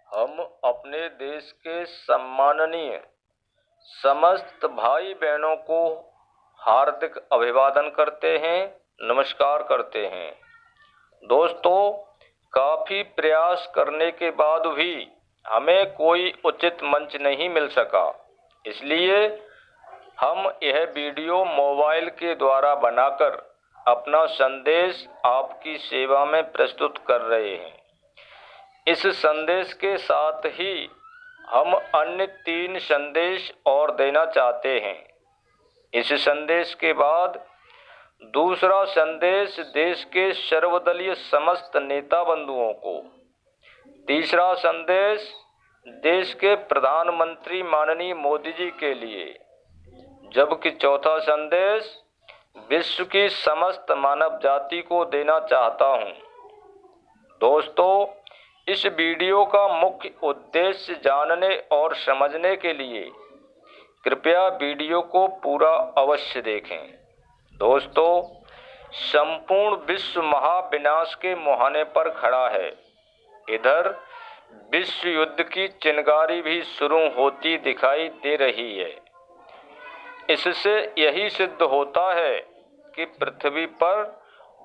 हम अपने देश के सम्माननीय समस्त भाई बहनों को हार्दिक अभिवादन करते हैं, नमस्कार करते हैं। दोस्तों, काफी प्रयास करने के बाद भी हमें कोई उचित मंच नहीं मिल सका, इसलिए हम यह वीडियो मोबाइल के द्वारा बनाकर अपना संदेश आपकी सेवा में प्रस्तुत कर रहे हैं। इस संदेश के साथ ही हम अन्य 3 संदेश और देना चाहते हैं। इस संदेश के बाद दूसरा संदेश देश के सर्वदलीय समस्त नेता बंधुओं को, तीसरा संदेश देश के प्रधानमंत्री माननीय मोदी जी के लिए, जबकि चौथा संदेश विश्व की समस्त मानव जाति को देना चाहता हूं। दोस्तों, इस वीडियो का मुख्य उद्देश्य जानने और समझने के लिए कृपया वीडियो को पूरा अवश्य देखें। दोस्तों, संपूर्ण विश्व महाविनाश के मुहाने पर खड़ा है। इधर विश्व युद्ध की चिंगारी भी शुरू होती दिखाई दे रही है। इससे यही सिद्ध होता है कि पृथ्वी पर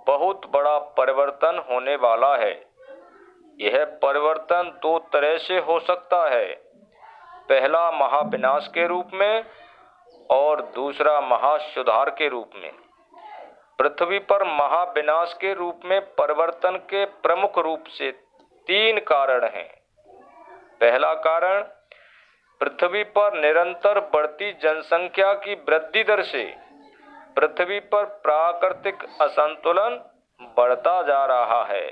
बहुत बड़ा परिवर्तन होने वाला है। यह परिवर्तन 2 तरह से हो सकता है, पहला महाविनाश के रूप में और दूसरा महासुधार के रूप में। पृथ्वी पर महाविनाश के रूप में परिवर्तन के प्रमुख रूप से 3 कारण हैं। पहला कारण, पृथ्वी पर निरंतर बढ़ती जनसंख्या की वृद्धि दर से पृथ्वी पर प्राकृतिक असंतुलन बढ़ता जा रहा है।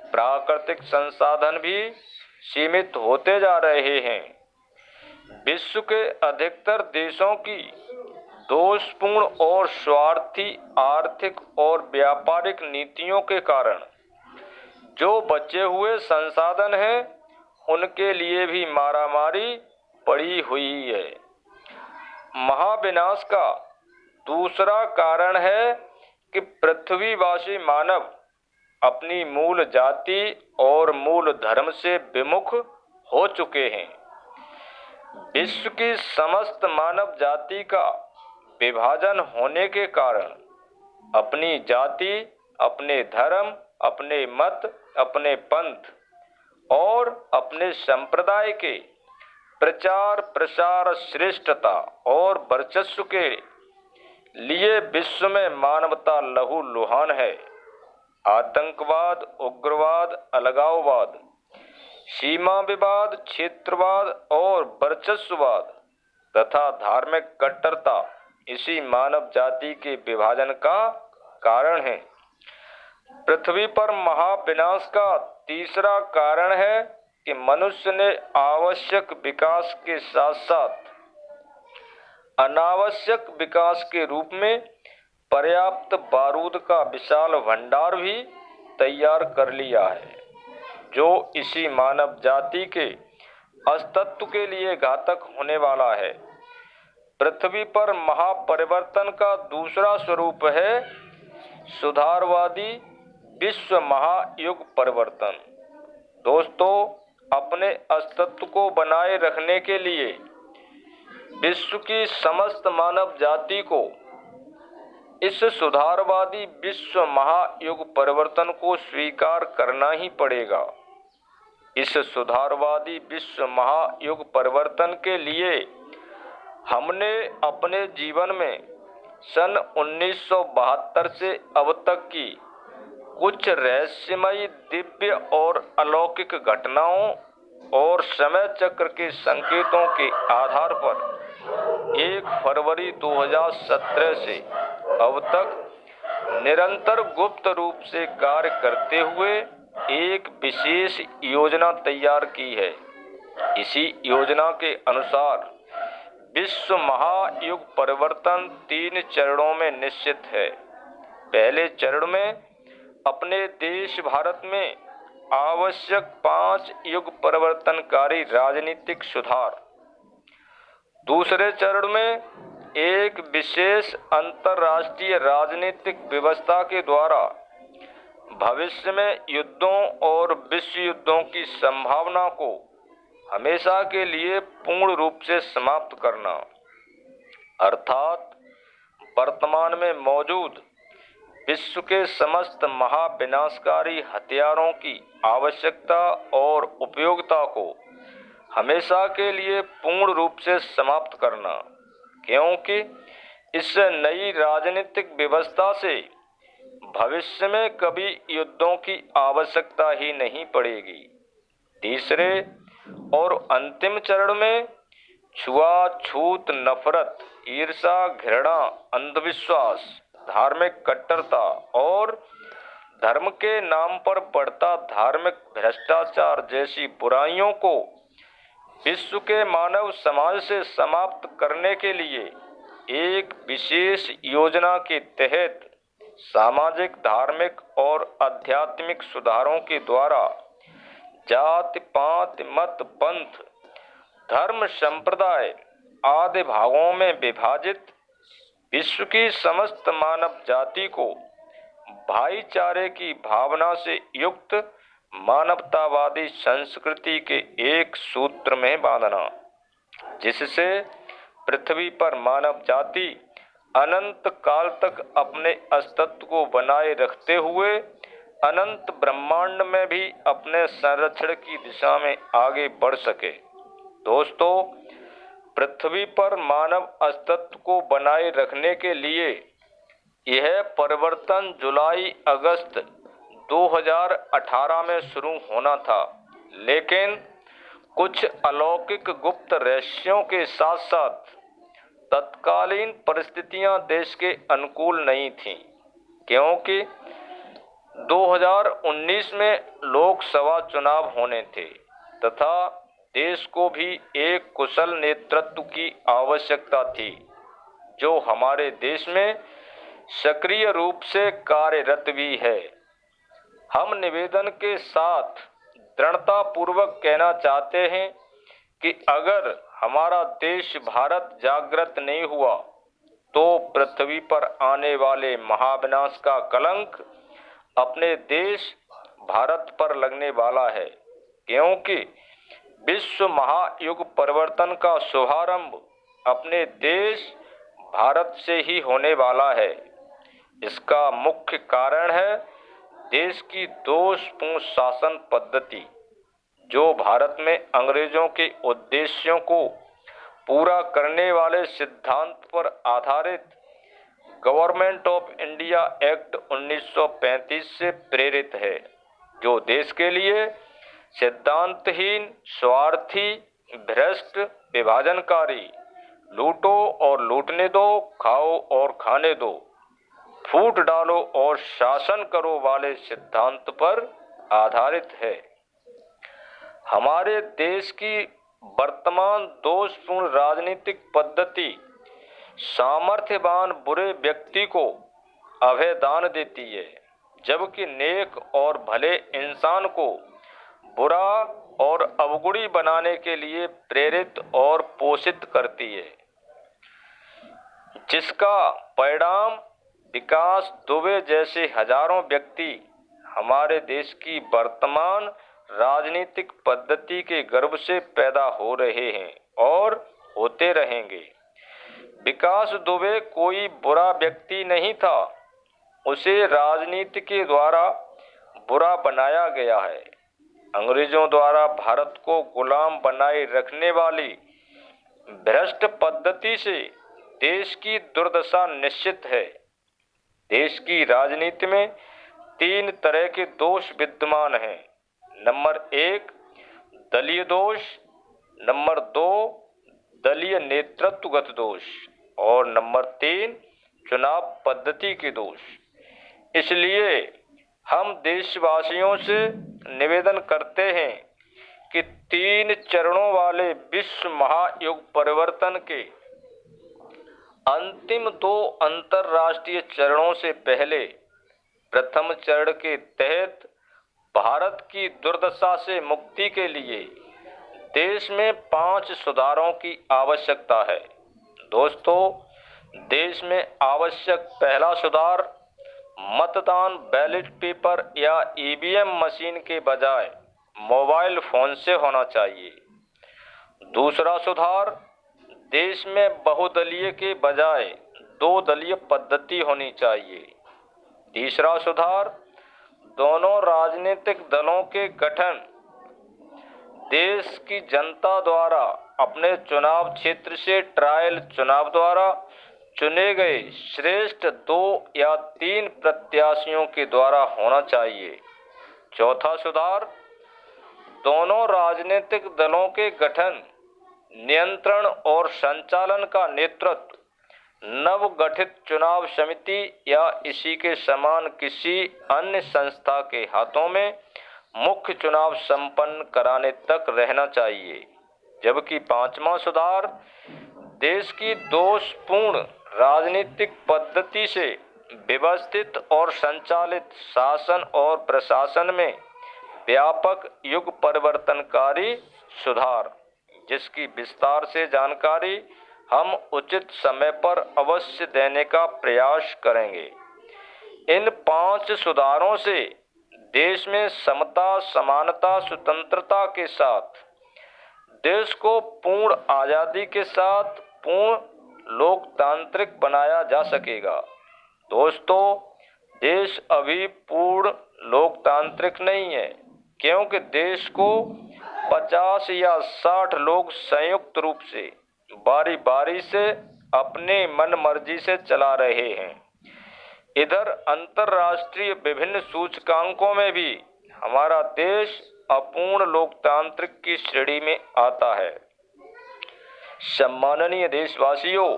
प्राकृतिक संसाधन भी सीमित होते जा रहे हैं। विश्व के अधिकतर देशों की दोषपूर्ण और स्वार्थी आर्थिक और व्यापारिक नीतियों के कारण जो बचे हुए संसाधन हैं, उनके लिए भी मारामारी पड़ी हुई है। महाविनाश का दूसरा कारण है कि पृथ्वीवासी मानव अपनी मूल जाति और मूल धर्म से विमुख हो चुके हैं। विश्व की समस्त मानव जाति का विभाजन होने के कारण अपनी जाति, अपने धर्म, अपने मत, अपने पंथ और अपने संप्रदाय के प्रचार प्रसार, श्रेष्ठता और वर्चस्व के लिए विश्व में मानवता लहूलुहान है। आतंकवाद, उग्रवाद, अलगाववाद, सीमा विवाद, क्षेत्रवाद और वर्चस्ववाद तथा धार्मिक कट्टरता इसी मानव जाति के विभाजन का कारण है। पृथ्वी पर महाविनाश का तीसरा कारण है कि मनुष्य ने आवश्यक विकास के साथ साथ अनावश्यक विकास के रूप में पर्याप्त बारूद का विशाल भंडार भी तैयार कर लिया है, जो इसी मानव जाति के अस्तित्व के लिए घातक होने वाला है। पृथ्वी पर महापरिवर्तन का दूसरा स्वरूप है सुधारवादी विश्व महायुग परिवर्तन। दोस्तों, अपने अस्तित्व को बनाए रखने के लिए विश्व की समस्त मानव जाति को इस सुधारवादी विश्व महायुग परिवर्तन को स्वीकार करना ही पड़ेगा। इस सुधारवादी विश्व महायुग परिवर्तन के लिए हमने अपने जीवन में सन 1972 से अब तक की कुछ रहस्यमयी, दिव्य और अलौकिक घटनाओं और समय चक्र के संकेतों के आधार पर 1 फरवरी 2017 से अब तक निरंतर गुप्त रूप से कार्य करते हुए एक विशेष योजना तैयार की है। इसी योजना के अनुसार विश्व महायुग परिवर्तन 3 चरणों में निश्चित है। पहले चरण में अपने देश भारत में आवश्यक 5 युग परिवर्तनकारी राजनीतिक सुधार। दूसरे चरण में एक विशेष अंतर्राष्ट्रीय राजनीतिक व्यवस्था के द्वारा भविष्य में युद्धों और विश्व युद्धों की संभावना को हमेशा के लिए पूर्ण रूप से समाप्त करना, अर्थात वर्तमान में मौजूद विश्व के समस्त महाविनाशकारी हथियारों की आवश्यकता और उपयोगिता को हमेशा के लिए पूर्ण रूप से समाप्त करना, क्योंकि इस नई राजनीतिक व्यवस्था से भविष्य में कभी युद्धों की आवश्यकता ही नहीं पड़ेगी। तीसरे और अंतिम चरण में छुआछूत, नफरत, ईर्ष्या, घृणा, अंधविश्वास, धार्मिक कट्टरता और धर्म के नाम पर बढ़ता धार्मिक भ्रष्टाचार जैसी बुराइयों को विश्व के मानव समाज से समाप्त करने के लिए एक विशेष योजना के तहत सामाजिक, धार्मिक और आध्यात्मिक सुधारों के द्वारा जाति, पात, मत, पंथ, धर्म, संप्रदाय आदि भागों में विभाजित विश्व की समस्त मानव जाति को भाईचारे की भावना से युक्त मानवतावादी संस्कृति के एक सूत्र में बांधना, जिससे पृथ्वी पर मानव जाति अनंत काल तक अपने अस्तित्व को बनाए रखते हुए अनंत ब्रह्मांड में भी अपने संरक्षण की दिशा में आगे बढ़ सके। दोस्तों, पृथ्वी पर मानव अस्तित्व को बनाए रखने के लिए यह परिवर्तन जुलाई-अगस्त 2018 में शुरू होना था, लेकिन कुछ अलौकिक गुप्त रहस्यों के साथ साथ तत्कालीन परिस्थितियां देश के अनुकूल नहीं थीं, क्योंकि 2019 में लोकसभा चुनाव होने थे तथा देश को भी एक कुशल नेतृत्व की आवश्यकता थी, जो हमारे देश में सक्रिय रूप से कार्यरत भी है। हम निवेदन के साथ दृढ़तापूर्वक कहना चाहते हैं कि अगर हमारा देश भारत जागृत नहीं हुआ तो पृथ्वी पर आने वाले महाविनाश का कलंक अपने देश भारत पर लगने वाला है, क्योंकि विश्व महायुग परिवर्तन का शुभारंभ अपने देश भारत से ही होने वाला है। इसका मुख्य कारण है देश की दोषपूर्ण शासन पद्धति, जो भारत में अंग्रेजों के उद्देश्यों को पूरा करने वाले सिद्धांत पर आधारित गवर्नमेंट ऑफ इंडिया एक्ट 1935 से प्रेरित है, जो देश के लिए सिद्धांतहीन, स्वार्थी, भ्रष्ट, विभाजनकारी, लूटो और लूटने दो, खाओ और खाने दो, फूट डालो और शासन करो वाले सिद्धांत पर आधारित है। हमारे देश की वर्तमान दोषपूर्ण राजनीतिक पद्धति सामर्थ्यवान बुरे व्यक्ति को अभयदान देती है, जबकि नेक और भले इंसान को बुरा और अवगुणी बनाने के लिए प्रेरित और पोषित करती है, जिसका परिणाम विकास दुबे जैसे हजारों व्यक्ति हमारे देश की वर्तमान राजनीतिक पद्धति के गर्भ से पैदा हो रहे हैं और होते रहेंगे। विकास दुबे कोई बुरा व्यक्ति नहीं था, उसे राजनीति के द्वारा बुरा बनाया गया है। अंग्रेजों द्वारा भारत को गुलाम बनाए रखने वाली भ्रष्ट पद्धति से देश की दुर्दशा निश्चित है। देश की राजनीति में 3 तरह के दोष विद्यमान हैं। नंबर 1 दलीय दोष, नंबर 2 दलीय नेतृत्वगत दोष और नंबर 3 चुनाव पद्धति के दोष। इसलिए हम देशवासियों से निवेदन करते हैं कि 3 चरणों वाले विश्व महायुग परिवर्तन के अंतिम 2 अंतरराष्ट्रीय चरणों से पहले प्रथम चरण के तहत भारत की दुर्दशा से मुक्ति के लिए देश में 5 सुधारों की आवश्यकता है। दोस्तों, देश में आवश्यक पहला सुधार मतदान बैलेट पेपर या ईवीएम मशीन के बजाय मोबाइल फोन से होना चाहिए। दूसरा सुधार, देश में बहुदलीय के बजाय दो दलीय पद्धति होनी चाहिए। तीसरा सुधार, दोनों राजनीतिक दलों के गठन देश की जनता द्वारा अपने चुनाव क्षेत्र से ट्रायल चुनाव द्वारा चुने गए श्रेष्ठ 2 या 3 प्रत्याशियों के द्वारा होना चाहिए। चौथा सुधार, दोनों राजनीतिक दलों के गठन, नियंत्रण और संचालन का नेतृत्व नवगठित चुनाव समिति या इसी के समान किसी अन्य संस्था के हाथों में मुख्य चुनाव संपन्न कराने तक रहना चाहिए। जबकि पांचवा सुधार, देश की दोषपूर्ण राजनीतिक पद्धति से व्यवस्थित और संचालित शासन और प्रशासन में व्यापक युग परिवर्तनकारी सुधार, जिसकी विस्तार से जानकारी हम उचित समय पर अवश्य देने का प्रयास करेंगे। इन 5 सुधारों से देश में समता, समानता, स्वतंत्रता के साथ देश को पूर्ण आजादी के साथ पूर्ण लोकतांत्रिक बनाया जा सकेगा। दोस्तों, देश अभी पूर्ण लोकतांत्रिक नहीं है, क्योंकि देश को 50 या 60 लोग संयुक्त रूप से बारी बारी से अपने मन मर्जी से चला रहे हैं। इधर अंतर्राष्ट्रीय विभिन्न सूचकांकों में भी हमारा देश अपूर्ण लोकतांत्रिक की श्रेणी में आता है। सम्माननीय देशवासियों,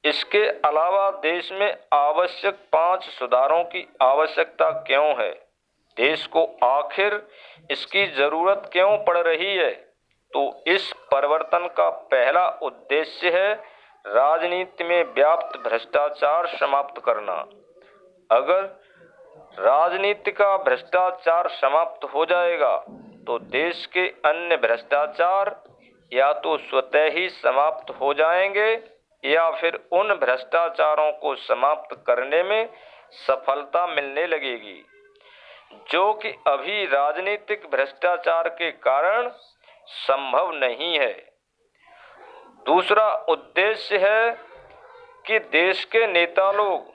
इसके अलावा देश में आवश्यक 5 सुधारों की आवश्यकता क्यों है? देश को आखिर इसकी जरूरत क्यों पड़ रही है? तो इस परिवर्तन का पहला उद्देश्य है राजनीति में व्याप्त भ्रष्टाचार समाप्त करना। अगर राजनीति का भ्रष्टाचार समाप्त हो जाएगा तो देश के अन्य भ्रष्टाचार या तो स्वतः ही समाप्त हो जाएंगे या फिर उन भ्रष्टाचारों को समाप्त करने में सफलता मिलने लगेगी, जो कि अभी राजनीतिक भ्रष्टाचार के कारण संभव नहीं है। दूसरा उद्देश्य है कि देश के नेता लोग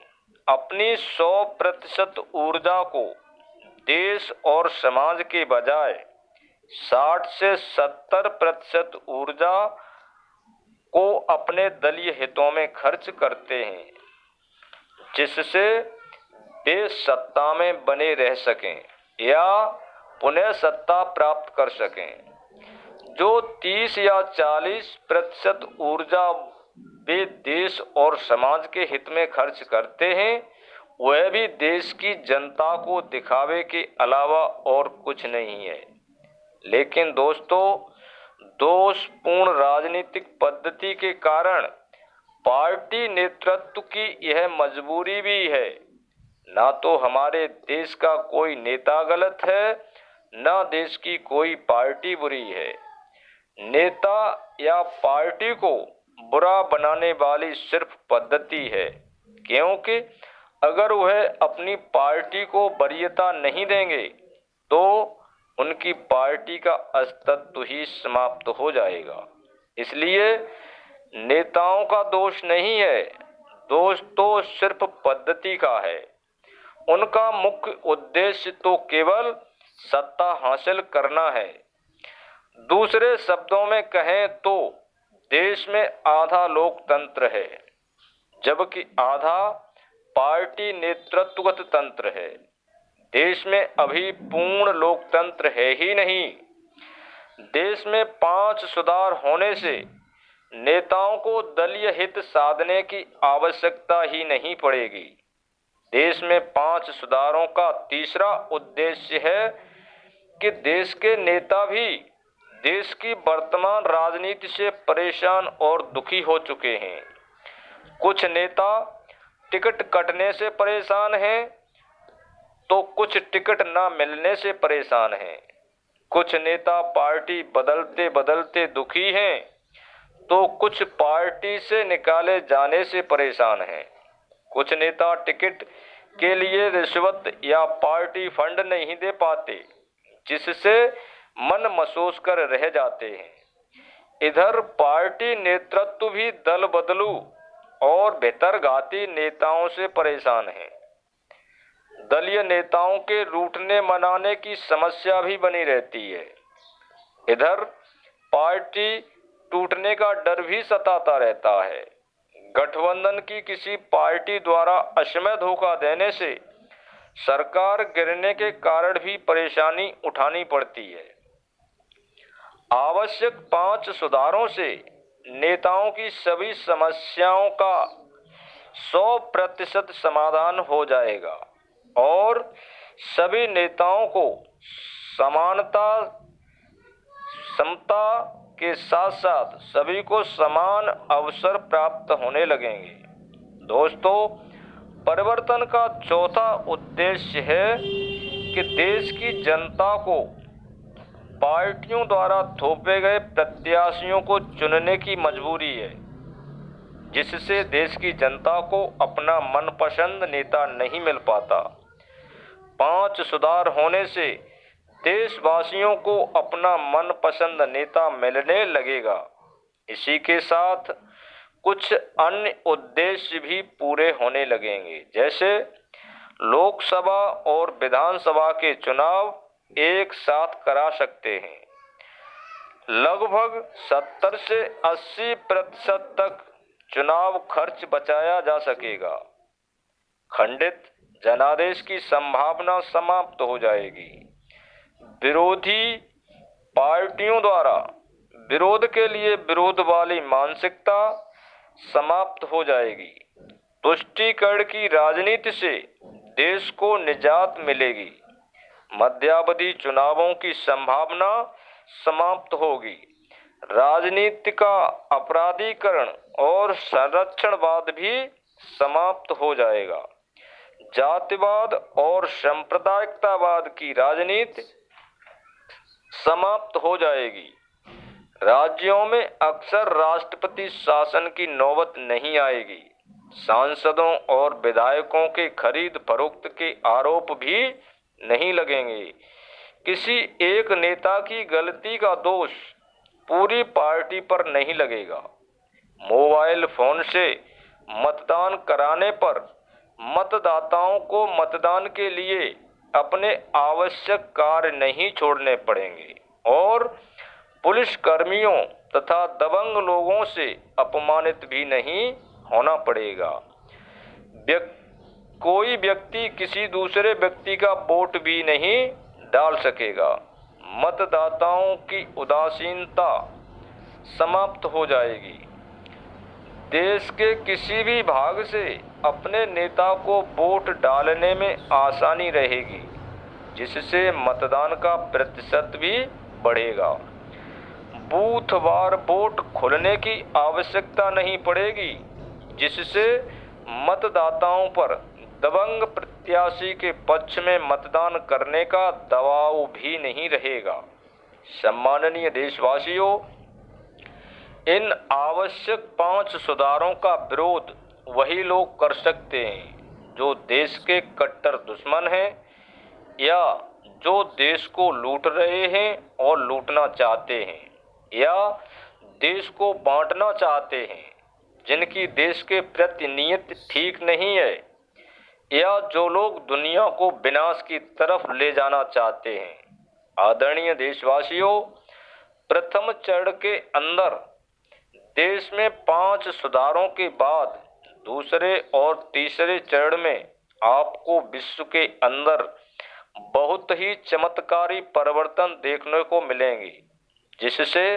अपनी 100% ऊर्जा को देश और समाज के बजाय 60 से 70% ऊर्जा को अपने दलीय हितों में खर्च करते हैं, जिससे वे सत्ता में बने रह सकें या पुनः सत्ता प्राप्त कर सकें। जो 30 या 40% ऊर्जा वे देश और समाज के हित में खर्च करते हैं, वह भी देश की जनता को दिखावे के अलावा और कुछ नहीं है। लेकिन दोस्तों, दोषपूर्ण राजनीतिक पद्धति के कारण पार्टी नेतृत्व की यह मजबूरी भी है। ना तो हमारे देश का कोई नेता गलत है, ना देश की कोई पार्टी बुरी है। नेता या पार्टी को बुरा बनाने वाली सिर्फ पद्धति है, क्योंकि अगर वह अपनी पार्टी को वरीयता नहीं देंगे तो उनकी पार्टी का अस्तित्व ही समाप्त हो जाएगा। इसलिए नेताओं का दोष नहीं है, दोष तो सिर्फ पद्धति का है। उनका मुख्य उद्देश्य तो केवल सत्ता हासिल करना है। दूसरे शब्दों में कहें तो देश में आधा लोकतंत्र है, जबकि आधा पार्टी नेतृत्वगत तंत्र है। देश में अभी पूर्ण लोकतंत्र है ही नहीं। देश में 5 सुधार होने से नेताओं को दलीय हित साधने की आवश्यकता ही नहीं पड़ेगी। देश में 5 सुधारों का तीसरा उद्देश्य है कि देश के नेता भी देश की वर्तमान राजनीति से परेशान और दुखी हो चुके हैं। कुछ नेता टिकट कटने से परेशान हैं, तो कुछ टिकट न मिलने से परेशान हैं। कुछ नेता पार्टी बदलते बदलते दुखी हैं, तो कुछ पार्टी से निकाले जाने से परेशान हैं। कुछ नेता टिकट के लिए रिश्वत या पार्टी फंड नहीं दे पाते, जिससे मन मसोस कर रह जाते हैं। इधर पार्टी नेतृत्व भी दल बदलू और भितरघाती नेताओं से परेशान है। दलीय नेताओं के रूठने मनाने की समस्या भी बनी रहती है। इधर पार्टी टूटने का डर भी सताता रहता है। गठबंधन की किसी पार्टी द्वारा असमय धोखा देने से सरकार गिरने के कारण भी परेशानी उठानी पड़ती है। आवश्यक 5 सुधारों से नेताओं की सभी समस्याओं का 100% समाधान हो जाएगा और सभी नेताओं को समानता, समता के साथ साथ सभी को समान अवसर प्राप्त होने लगेंगे। दोस्तों, परिवर्तन का चौथा उद्देश्य है कि देश की जनता को पार्टियों द्वारा थोपे गए प्रत्याशियों को चुनने की मजबूरी है, जिससे देश की जनता को अपना मनपसंद नेता नहीं मिल पाता। 5 सुधार होने से देशवासियों को अपना मनपसंद नेता मिलने लगेगा। इसी के साथ कुछ अन्य उद्देश्य भी पूरे होने लगेंगे, जैसे लोकसभा और विधानसभा के चुनाव एक साथ करा सकते हैं। लगभग 70 से 80% तक चुनाव खर्च बचाया जा सकेगा। खंडित जनादेश की संभावना समाप्त हो जाएगी। विरोधी पार्टियों द्वारा विरोध के लिए विरोध वाली मानसिकता समाप्त हो जाएगी। तुष्टीकरण की राजनीति से देश को निजात मिलेगी। मध्यावधि चुनावों की संभावना समाप्त होगी। राजनीति का अपराधीकरण और संरक्षणवाद भी समाप्त हो जाएगा। जातिवाद और सांप्रदायिकतावाद की राजनीति समाप्त हो जाएगी। राज्यों में अक्सर राष्ट्रपति शासन की नौबत नहीं आएगी। सांसदों और विधायकों के खरीद फरोख्त के आरोप भी नहीं लगेंगे। किसी एक नेता की गलती का दोष पूरी पार्टी पर नहीं लगेगा। मोबाइल फोन से मतदान कराने पर मतदाताओं को मतदान के लिए अपने आवश्यक कार्य नहीं छोड़ने पड़ेंगे और पुलिस कर्मियों तथा दबंग लोगों से अपमानित भी नहीं होना पड़ेगा। कोई व्यक्ति किसी दूसरे व्यक्ति का वोट भी नहीं डाल सकेगा। मतदाताओं की उदासीनता समाप्त हो जाएगी। देश के किसी भी भाग से अपने नेता को वोट डालने में आसानी रहेगी, जिससे मतदान का प्रतिशत भी बढ़ेगा। बूथवार वोट खोलने की आवश्यकता नहीं पड़ेगी, जिससे मतदाताओं पर दबंग प्रत्याशी के पक्ष में मतदान करने का दबाव भी नहीं रहेगा। सम्माननीय देशवासियों, इन आवश्यक 5 सुधारों का विरोध वही लोग कर सकते हैं जो देश के कट्टर दुश्मन हैं या जो देश को लूट रहे हैं और लूटना चाहते हैं, या देश को बांटना चाहते हैं, जिनकी देश के प्रति नीयत ठीक नहीं है, या जो लोग दुनिया को विनाश की तरफ ले जाना चाहते हैं। आदरणीय देशवासियों, प्रथम चरण के अंदर देश में 5 सुधारों के बाद दूसरे और तीसरे चरण में आपको विश्व के अंदर बहुत ही चमत्कारी परिवर्तन देखने को मिलेंगे, जिससे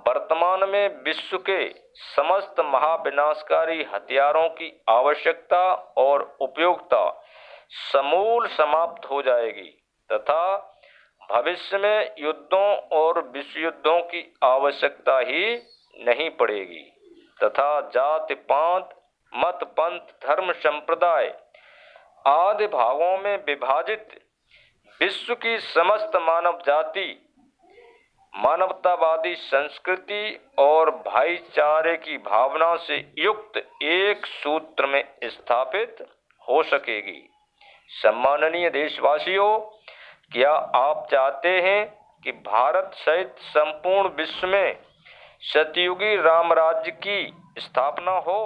वर्तमान में विश्व के समस्त महाविनाशकारी हथियारों की आवश्यकता और उपयोगिता समूल समाप्त हो जाएगी तथा भविष्य में युद्धों और विश्व युद्धों की आवश्यकता ही नहीं पड़ेगी तथा जाति पात मत पंथ धर्म संप्रदाय आदि भागों में विभाजित विश्व की समस्त मानव जाति मानवतावादी संस्कृति और भाईचारे की भावना से युक्त एक सूत्र में स्थापित हो सकेगी। सम्माननीय देशवासियों, क्या आप चाहते हैं कि भारत सहित संपूर्ण विश्व में सतयुगी राम राज्य की स्थापना हो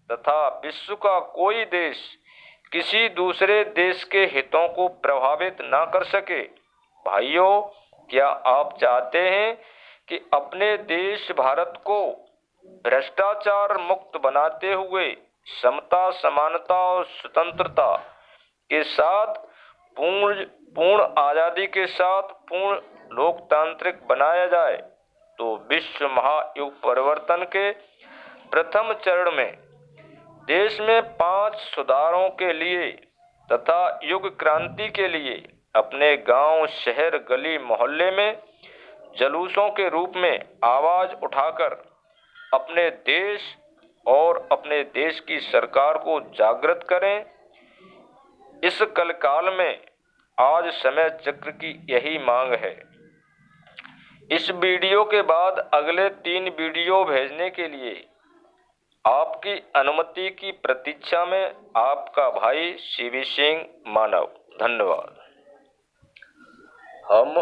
तथा विश्व का कोई देश किसी दूसरे देश के हितों को प्रभावित न कर सके? भाइयों, क्या आप चाहते हैं कि अपने देश भारत को भ्रष्टाचार मुक्त बनाते हुए समता, समानता और स्वतंत्रता के साथ पूर्ण आजादी के साथ पूर्ण लोकतांत्रिक बनाया जाए? तो विश्व महायुग परिवर्तन के प्रथम चरण में देश में 5 सुधारों के लिए तथा युग क्रांति के लिए अपने गांव, शहर, गली, मोहल्ले में जुलूसों के रूप में आवाज उठाकर अपने देश और अपने देश की सरकार को जागृत करें। इस कलकाल में आज समय चक्र की यही मांग है। इस वीडियो के बाद अगले 3 वीडियो भेजने के लिए आपकी अनुमति की प्रतीक्षा में आपका भाई CV सिंह मानव। धन्यवाद। हम